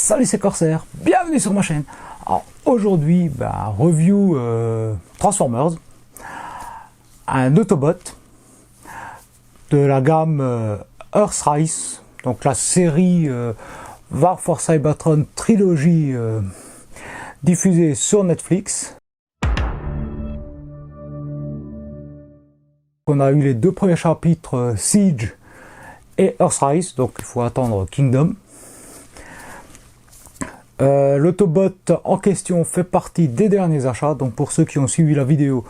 Salut, c'est Corsair, bienvenue sur ma chaîne. Alors aujourd'hui, review Transformers, un Autobot de la gamme Earthrise, donc la série War for Cybertron trilogie diffusée sur Netflix. On a eu les deux premiers chapitres Siege et Earthrise, donc il faut attendre Kingdom. L'autobot en question fait partie des derniers achats, donc pour ceux qui ont suivi la vidéo,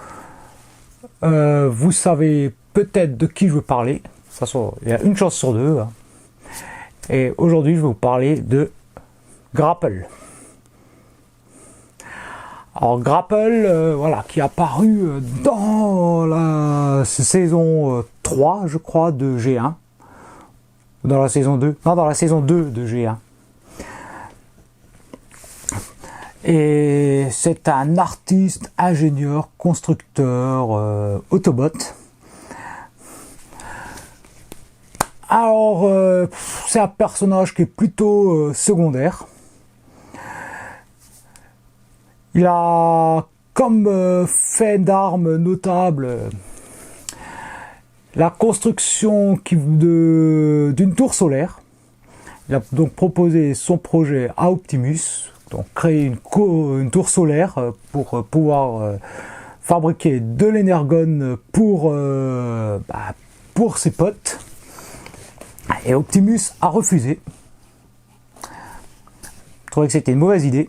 vous savez peut-être de qui je veux parler. Il y a une chance sur deux, hein. Et aujourd'hui je vais vous parler de Grapple. Alors Grapple, voilà, qui est apparu dans la saison 3, je crois, de G1. Dans la saison 2, non, dans la saison 2 de G1. Et c'est un artiste, ingénieur, constructeur, Autobot. Alors, c'est un personnage qui est plutôt secondaire. Il a comme fait d'armes notable la construction d'une tour solaire. Il a donc proposé son projet à Optimus, donc créer une tour solaire pour pouvoir fabriquer de l'énergone pour ses potes. Et Optimus a refusé. Il trouvait que c'était une mauvaise idée.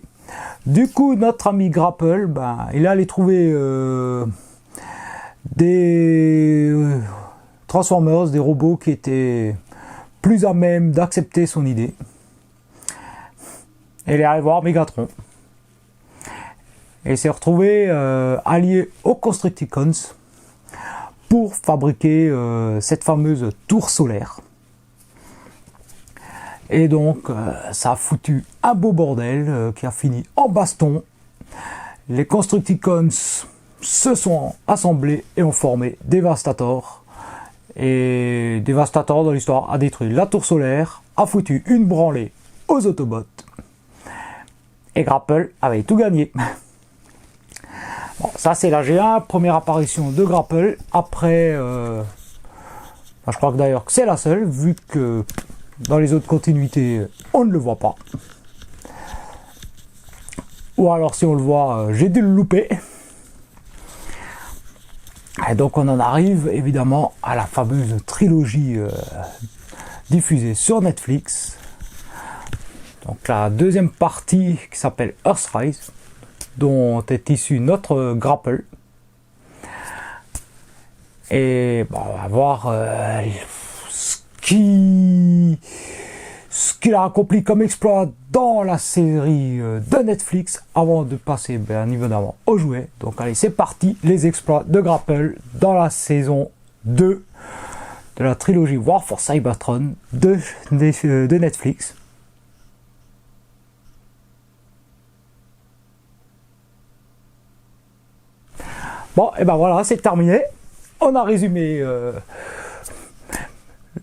Du coup, notre ami Grapple, il est allé trouver des Transformers, des robots qui étaient plus à même d'accepter son idée. Et il est allé voir Megatron. Et il s'est retrouvé allié aux Constructicons pour fabriquer cette fameuse tour solaire. Et donc, ça a foutu un beau bordel qui a fini en baston. Les Constructicons se sont assemblés et ont formé Devastator. Et Devastator, dans l'histoire, a détruit la tour solaire, a foutu une branlée aux Autobots. Et Grapple avait tout gagné. Bon, ça c'est la G1, première apparition de Grapple. Après, je crois que d'ailleurs que c'est la seule, vu que dans les autres continuités, on ne le voit pas. Ou alors si on le voit, j'ai dû le louper. Et donc on en arrive évidemment à la fameuse trilogie diffusée sur Netflix. Donc la deuxième partie qui s'appelle Earthrise, dont est issu notre Grapple. Et on va voir ce qu'il a accompli comme exploit dans la série de Netflix avant de passer bien évidemment au jouet. Donc allez, c'est parti, les exploits de Grapple dans la saison 2 de la trilogie War for Cybertron de Netflix. Bon, et voilà, c'est terminé. On a résumé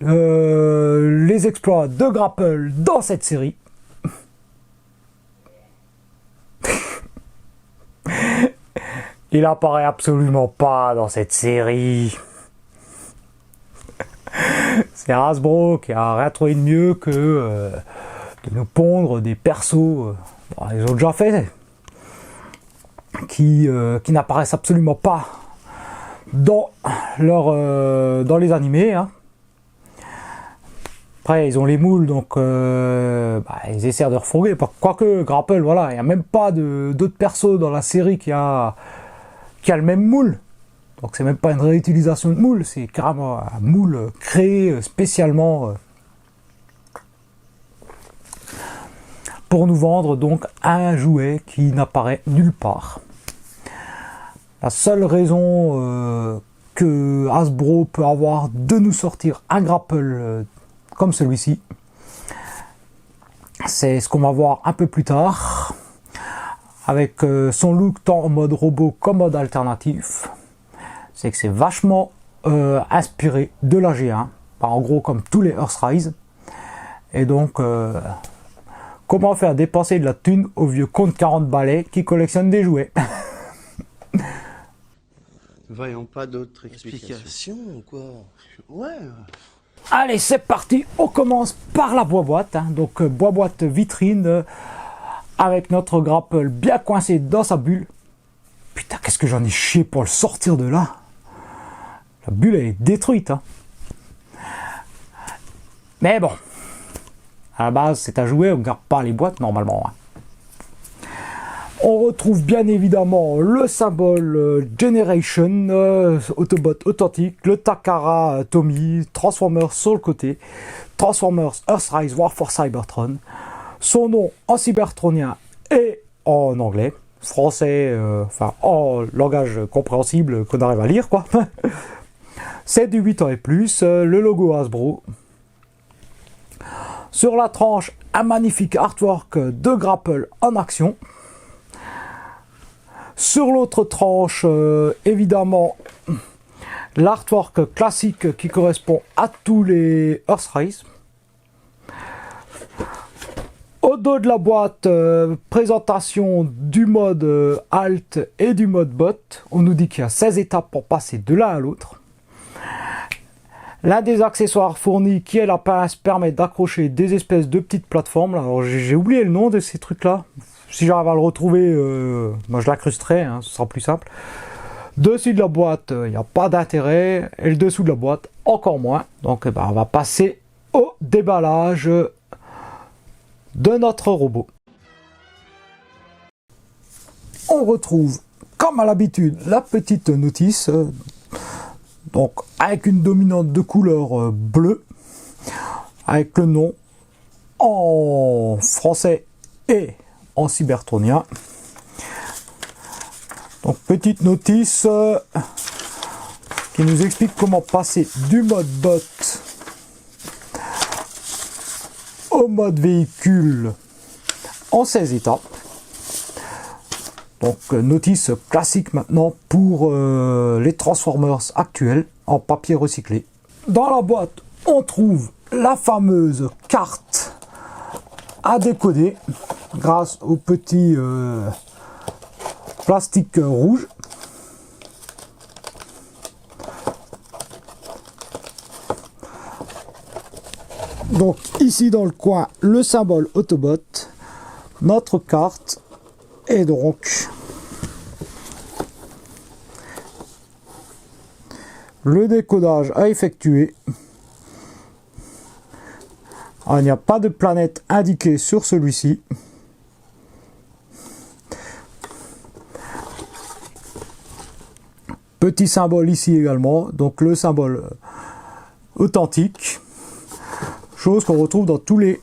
les exploits de Grapple dans cette série. Il apparaît absolument pas dans cette série. C'est Hasbro qui a rien trouvé de mieux que de nous pondre des persos. Ils ont déjà fait. Qui n'apparaissent absolument pas dans les animés, hein. Après ils ont les moules, donc ils essaient de refourguer, quoique Grapple, voilà, il n'y a même pas d'autres persos dans la série qui a le même moule, donc c'est même pas une réutilisation de moule, c'est carrément un moule créé spécialement pour nous vendre donc un jouet qui n'apparaît nulle part. La seule raison que Hasbro peut avoir de nous sortir un Grapple comme celui-ci, c'est ce qu'on va voir un peu plus tard, avec son look tant en mode robot qu'en mode alternatif. C'est que c'est vachement inspiré de la G1, en gros comme tous les Earthrise. Et donc Comment faire dépenser de la thune au vieux comte 40 balais qui collectionne des jouets? Voyons pas d'autres explications ou quoi? Ouais. Allez, c'est parti, on commence par la boîte, hein. Donc boîte vitrine avec notre grapple bien coincé dans sa bulle. Putain, qu'est-ce que j'en ai chié pour le sortir de là. La bulle elle est détruite, hein. Mais bon, à la base c'est à jouer, on ne garde pas les boîtes normalement, hein. On retrouve bien évidemment le symbole Generation, Autobot authentique, le Takara Tomy, Transformers sur le côté, Transformers Earthrise War for Cybertron, son nom en cybertronien et en anglais, français, enfin en langage compréhensible qu'on arrive à lire quoi. C'est du 8 ans et plus, le logo Hasbro. Sur la tranche, un magnifique artwork de grapple en action. Sur l'autre tranche, évidemment, l'artwork classique qui correspond à tous les Earthrise. Au dos de la boîte, présentation du mode Alt et du mode Bot. On nous dit qu'il y a 16 étapes pour passer de l'un à l'autre. L'un des accessoires fournis, qui est la pince, permet d'accrocher des espèces de petites plateformes. Alors j'ai oublié le nom de ces trucs-là. Si j'arrive à le retrouver, moi je l'incrusterai, hein, ce sera plus simple. Dessus de la boîte, il n'y a pas d'intérêt. Et le dessous de la boîte, encore moins. Donc on va passer au déballage de notre robot. On retrouve, comme à l'habitude, la petite notice. Donc avec une dominante de couleur bleue. Avec le nom en français et en cybertronien. Donc petite notice qui nous explique comment passer du mode bot au mode véhicule en 16 étapes. Donc notice classique maintenant pour les Transformers actuels en papier recyclé. Dans la boîte, on trouve la fameuse carte à décoder grâce au petit plastique rouge. Donc ici dans le coin, le symbole Autobot, notre carte et donc le décodage à effectuer. Alors, il n'y a pas de planète indiquée sur celui-ci. Petit symbole ici également, donc le symbole authentique, chose qu'on retrouve dans tous les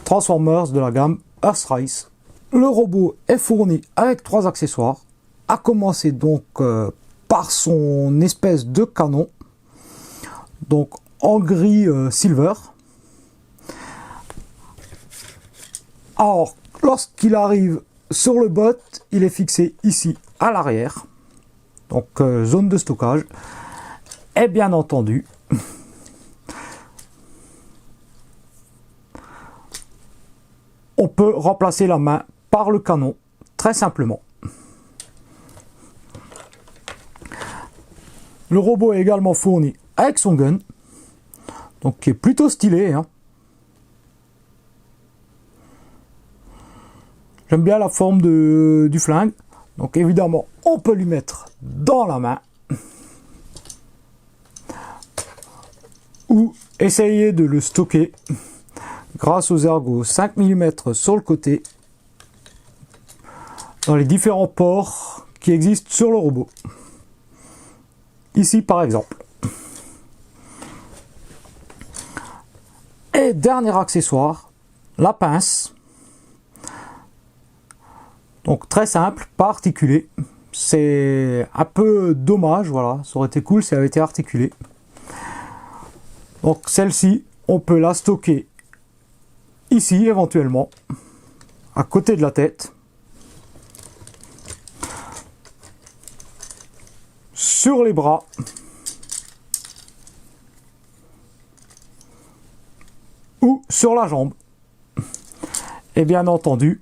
Transformers de la gamme Earthrise. Le robot est fourni avec 3 accessoires, à commencer donc par son espèce de canon, donc en gris silver. Alors, lorsqu'il arrive sur le bot, il est fixé ici à l'arrière, donc zone de stockage, et bien entendu, on peut remplacer la main par le canon, très simplement. Le robot est également fourni avec son gun, donc qui est plutôt stylé, hein. J'aime bien la forme du flingue. Donc évidemment, on peut lui mettre dans la main. Ou essayer de le stocker grâce aux ergots 5 mm sur le côté. Dans les différents ports qui existent sur le robot. Ici par exemple. Et dernier accessoire, la pince. Donc très simple, pas articulé. C'est un peu dommage, voilà. Ça aurait été cool si elle avait été articulée. Donc celle-ci, on peut la stocker ici éventuellement, à côté de la tête. Sur les bras. Ou sur la jambe. Et bien entendu,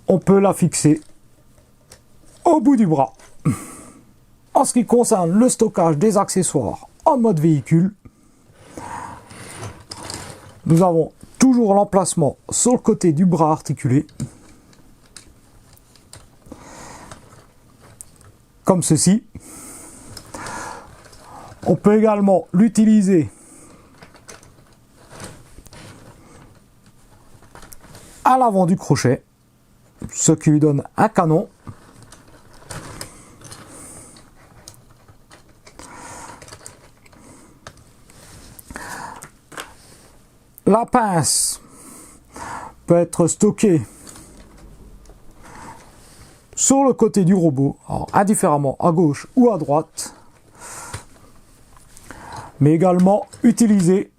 on peut la fixer au bout du bras. En ce qui concerne le stockage des accessoires en mode véhicule, nous avons toujours l'emplacement sur le côté du bras articulé, comme ceci. On peut également l'utiliser à l'avant du crochet, ce qui lui donne un canon. La pince peut être stockée sur le côté du robot, alors indifféremment à gauche ou à droite, mais également utilisée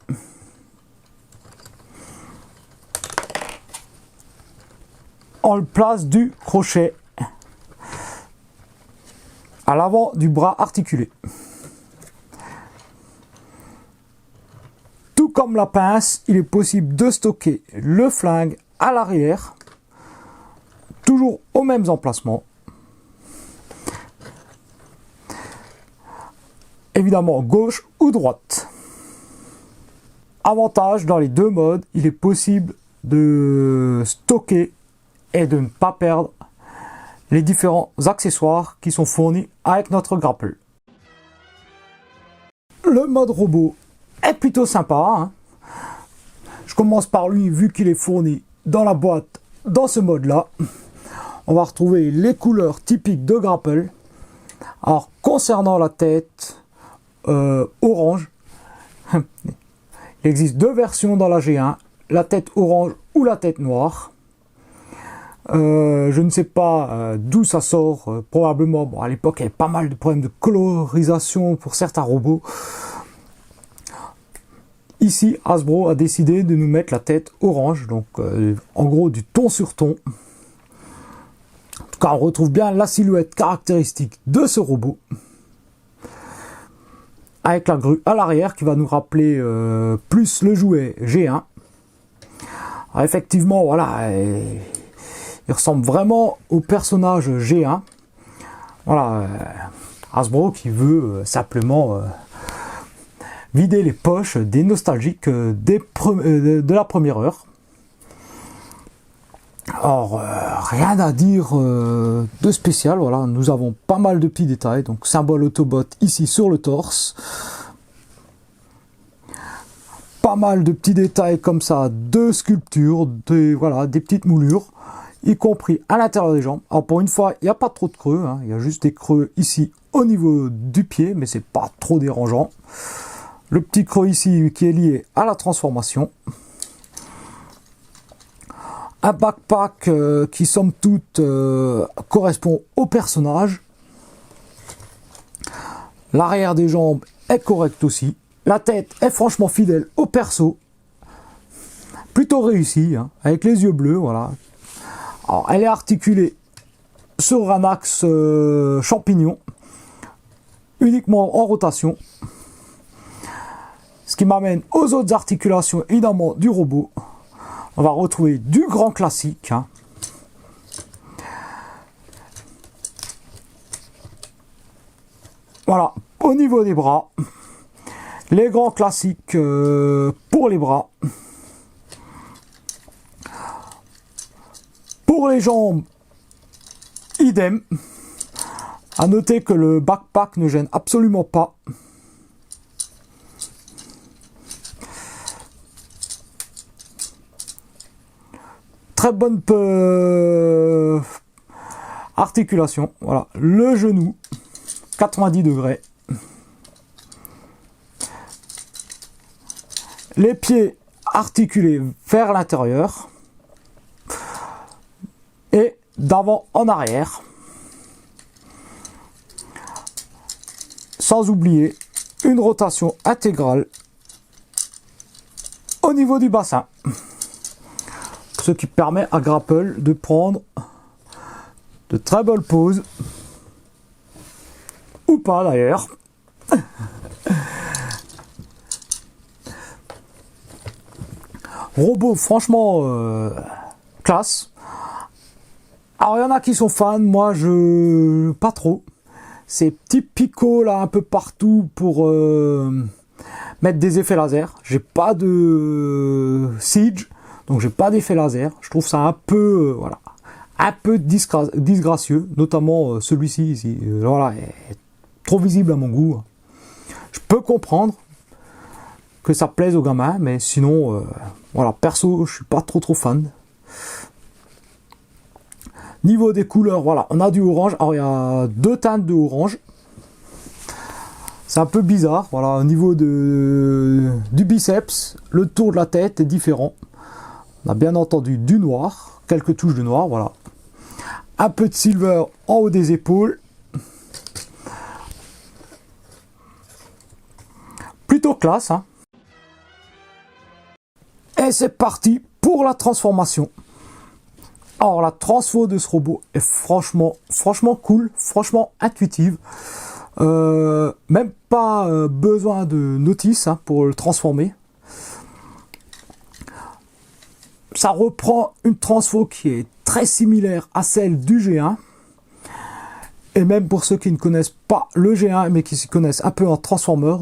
en place du crochet à l'avant du bras articulé. Tout comme la pince, il est possible de stocker le flingue à l'arrière, toujours aux mêmes emplacements. Évidemment gauche ou droite. Avantage, dans les deux modes, il est possible de stocker et de ne pas perdre les différents accessoires qui sont fournis avec notre grapple. Le mode robot est plutôt sympa, hein. Je commence par lui, vu qu'il est fourni dans la boîte dans ce mode là. On va retrouver les couleurs typiques de grapple. Alors concernant la tête orange, il existe deux versions dans la G1, la tête orange ou la tête noire. Je ne sais pas d'où ça sort, probablement, bon, à l'époque il y avait pas mal de problèmes de colorisation pour certains robots. Ici, Hasbro a décidé de nous mettre la tête orange, donc en gros du ton sur ton. En tout cas, on retrouve bien la silhouette caractéristique de ce robot, avec la grue à l'arrière qui va nous rappeler plus le jouet G1. Alors, effectivement, voilà, il ressemble vraiment au personnage G1. Voilà, Hasbro qui veut simplement vider les poches des nostalgiques de la première heure. Alors, rien à dire de spécial, voilà, nous avons pas mal de petits détails, donc symbole Autobot ici sur le torse. Pas mal de petits détails comme ça, de sculptures, voilà, des petites moulures, y compris à l'intérieur des jambes. Alors pour une fois, il n'y a pas trop de creux, hein, il y a juste des creux ici au niveau du pied, mais c'est pas trop dérangeant. Le petit creux ici qui est lié à la transformation. Un backpack qui somme toute correspond au personnage. L'arrière des jambes est correct aussi. La tête est franchement fidèle au perso. Plutôt réussi, hein, avec les yeux bleus, voilà. Alors, elle est articulée sur un axe champignon, uniquement en rotation. Ce qui m'amène aux autres articulations, évidemment, du robot. On va retrouver du grand classique, hein. Voilà, au niveau des bras, les grands classiques pour les bras. Pour les jambes, idem. À noter que le backpack ne gêne absolument pas. Très bonne articulation. Voilà, le genou, 90 degrés. Les pieds articulés vers l'intérieur. Et d'avant en arrière. Sans oublier une rotation intégrale au niveau du bassin. Ce qui permet à Grapple de prendre de très belles poses. Ou pas d'ailleurs. Robot, franchement, classe. Alors, il y en a qui sont fans, moi, pas trop. Ces petits picots, là, un peu partout pour mettre des effets laser. J'ai pas de Siege, donc j'ai pas d'effet laser. Je trouve ça un peu, voilà, un peu disgracieux, notamment celui-ci, ici. Voilà, est trop visible à mon goût. Je peux comprendre que ça plaise aux gamins, mais sinon, voilà, perso, je suis pas trop fan. Niveau des couleurs, voilà, on a du orange. Alors, il y a 2 teintes de orange. C'est un peu bizarre, voilà, au niveau du biceps, le tour de la tête est différent. On a bien entendu du noir, quelques touches de noir, voilà. Un peu de silver en haut des épaules. Plutôt classe, hein. Et c'est parti pour la transformation. Alors la transfo de ce robot est franchement cool, franchement intuitive. Même pas besoin de notice hein, pour le transformer. Ça reprend une transfo qui est très similaire à celle du G1. Et même pour ceux qui ne connaissent pas le G1 mais qui s'y connaissent un peu en Transformers,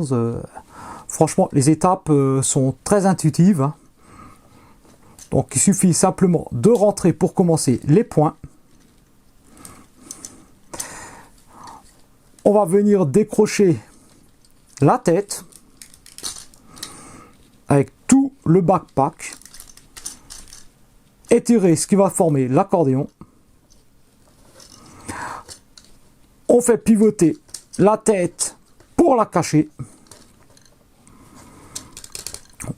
franchement les étapes sont très intuitives. Hein. Donc il suffit simplement de rentrer pour commencer les points. On va venir décrocher la tête avec tout le backpack, étirer ce qui va former l'accordéon. On fait pivoter la tête pour la cacher.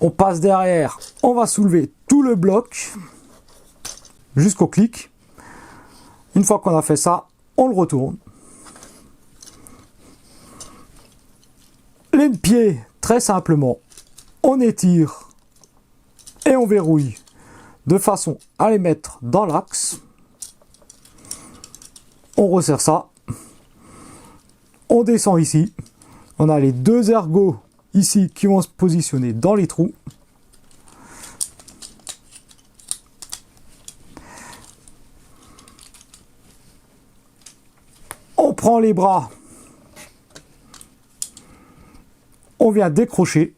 On passe derrière, on va soulever tout le bloc jusqu'au clic. Une fois qu'on a fait ça, on le retourne. Les pieds, très simplement, on étire et on verrouille de façon à les mettre dans l'axe. On resserre ça. On descend ici. On a les 2 ergots ici qui vont se positionner dans les trous. On prend les bras. On vient décrocher,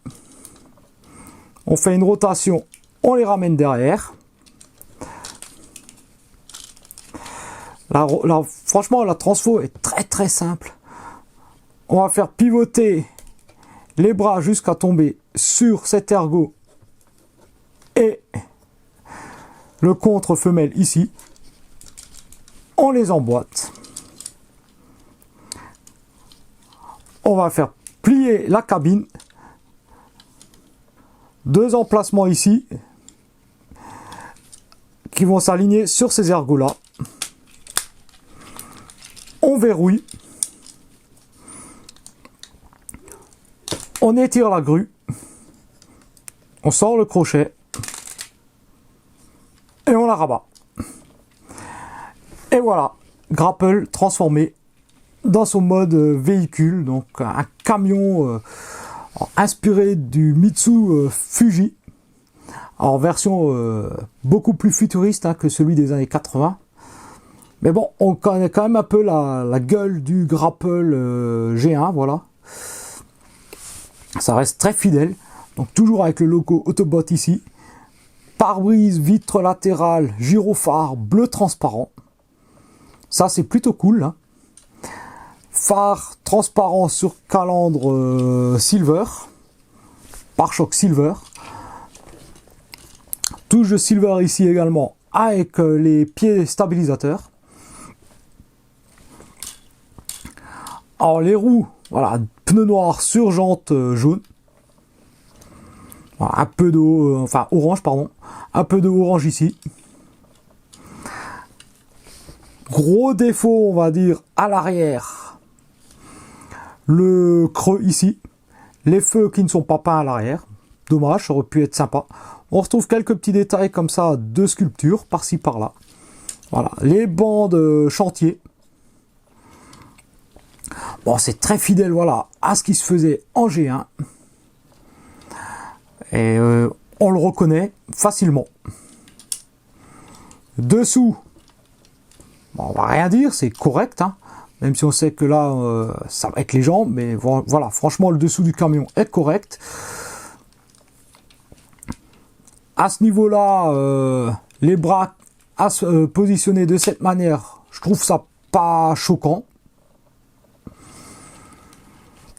on fait une rotation, on les ramène derrière. Franchement, la transfo est très simple. On va faire pivoter les bras jusqu'à tomber sur cet ergot et le contre femelle ici. On les emboîte. On va faire plier la cabine, 2 emplacements ici qui vont s'aligner sur ces ergots là. On verrouille, on étire la grue, on sort le crochet et on la rabat. Et voilà, Grapple transformé dans son mode véhicule, donc un camion inspiré du Mitsu Fuji, en version beaucoup plus futuriste hein, que celui des années 80. Mais bon, on connaît quand même un peu la gueule du Grapple G1, voilà. Ça reste très fidèle, donc toujours avec le logo Autobot ici. Pare-brise, vitre latérale, gyrophare, bleu transparent. Ça c'est plutôt cool, hein. Phare transparent sur calandre silver, pare-choc silver, touche de silver ici également avec les pieds stabilisateurs. Alors les roues, voilà, pneus noirs sur jante jaune, voilà, un peu de, enfin orange pardon, un peu de orange ici. Gros défaut on va dire à l'arrière. Le creux ici, les feux qui ne sont pas peints à l'arrière, dommage, ça aurait pu être sympa. On retrouve quelques petits détails comme ça de sculpture, par-ci par-là. Voilà, les bandes chantier. Bon, c'est très fidèle, voilà, à ce qui se faisait en G1. Et on le reconnaît facilement. Dessous, bon, on va rien dire, c'est correct, hein, même si on sait que là, ça va être les jambes, mais voilà, franchement, le dessous du camion est correct. À ce niveau-là, les bras positionnés de cette manière, je trouve ça pas choquant.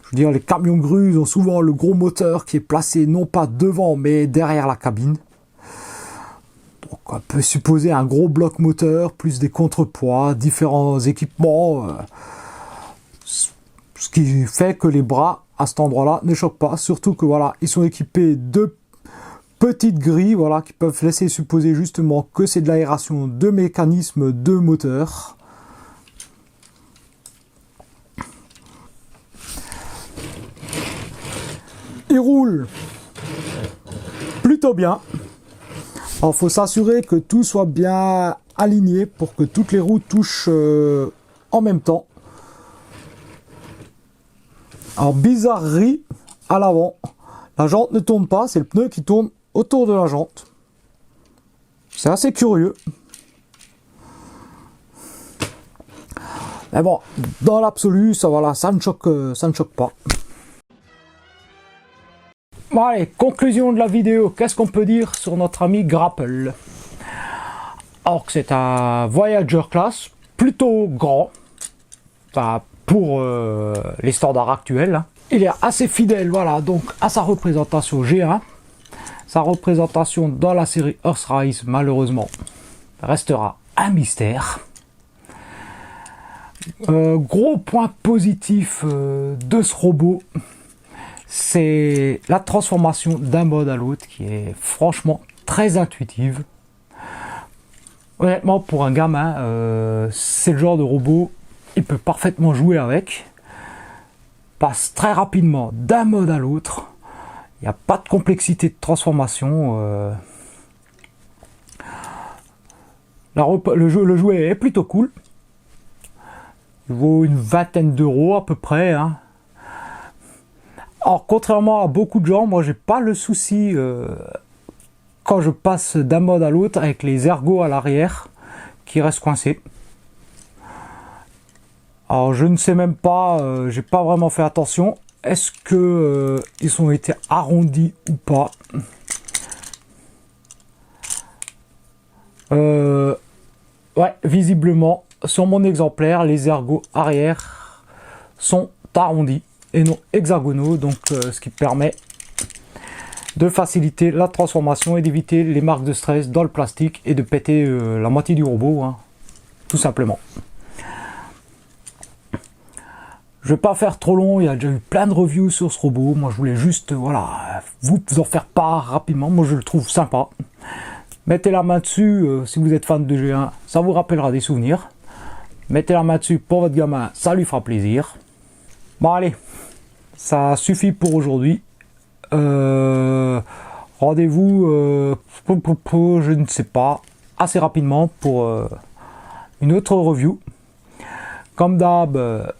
Je veux dire, les camions grues ont souvent le gros moteur qui est placé non pas devant, mais derrière la cabine. Donc on peut supposer un gros bloc moteur, plus des contrepoids, différents équipements. Ce qui fait que les bras, à cet endroit-là, ne choquent pas. Surtout que voilà, ils sont équipés de petites grilles, voilà, qui peuvent laisser supposer justement que c'est de l'aération de mécanismes de moteur. Il roule plutôt bien. Alors, il faut s'assurer que tout soit bien aligné pour que toutes les roues touchent en même temps. Alors, bizarrerie à l'avant, la jante ne tourne pas, c'est le pneu qui tourne autour de la jante. C'est assez curieux. Mais bon, dans l'absolu, ça, voilà, ça ne choque pas. Bon allez, conclusion de la vidéo, qu'est-ce qu'on peut dire sur notre ami Grapple? Alors que c'est un Voyager class, plutôt grand, enfin, pour les standards actuels. Hein. Il est assez fidèle, voilà, donc à sa représentation G1. Sa représentation dans la série Earthrise, malheureusement, restera un mystère. Gros point positif de ce robot, c'est la transformation d'un mode à l'autre qui est franchement très intuitive. Honnêtement, pour un gamin, c'est le genre de robot, il peut parfaitement jouer avec. Passe très rapidement d'un mode à l'autre. Il n'y a pas de complexité de transformation. Le jouet est plutôt cool. Il vaut une vingtaine d'euros à peu près. Hein. Alors, contrairement à beaucoup de gens, moi j'ai pas le souci quand je passe d'un mode à l'autre avec les ergots à l'arrière qui restent coincés. Alors je ne sais même pas, j'ai pas vraiment fait attention. Est-ce que ils ont été arrondis ou pas? Ouais, visiblement sur mon exemplaire, les ergots arrière sont arrondis et non hexagonaux, donc ce qui permet de faciliter la transformation et d'éviter les marques de stress dans le plastique et de péter la moitié du robot, hein, tout simplement. Je vais pas faire trop long, il y a déjà eu plein de reviews sur ce robot, moi je voulais juste voilà, vous en faire part rapidement, moi je le trouve sympa. Mettez la main dessus si vous êtes fan de G1, ça vous rappellera des souvenirs. Mettez la main dessus pour votre gamin, ça lui fera plaisir. Bon allez, ça suffit pour aujourd'hui. Rendez-vous, je ne sais pas, assez rapidement pour une autre review. Comme d'hab,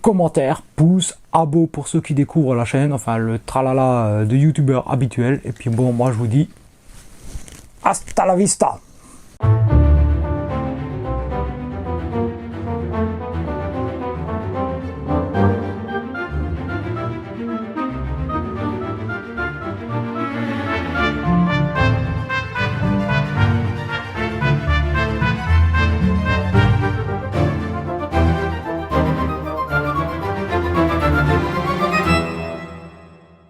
commentaires, pouces, abos pour ceux qui découvrent la chaîne, enfin le tralala de youtubeurs habituel. Et puis bon, moi je vous dis, hasta la vista!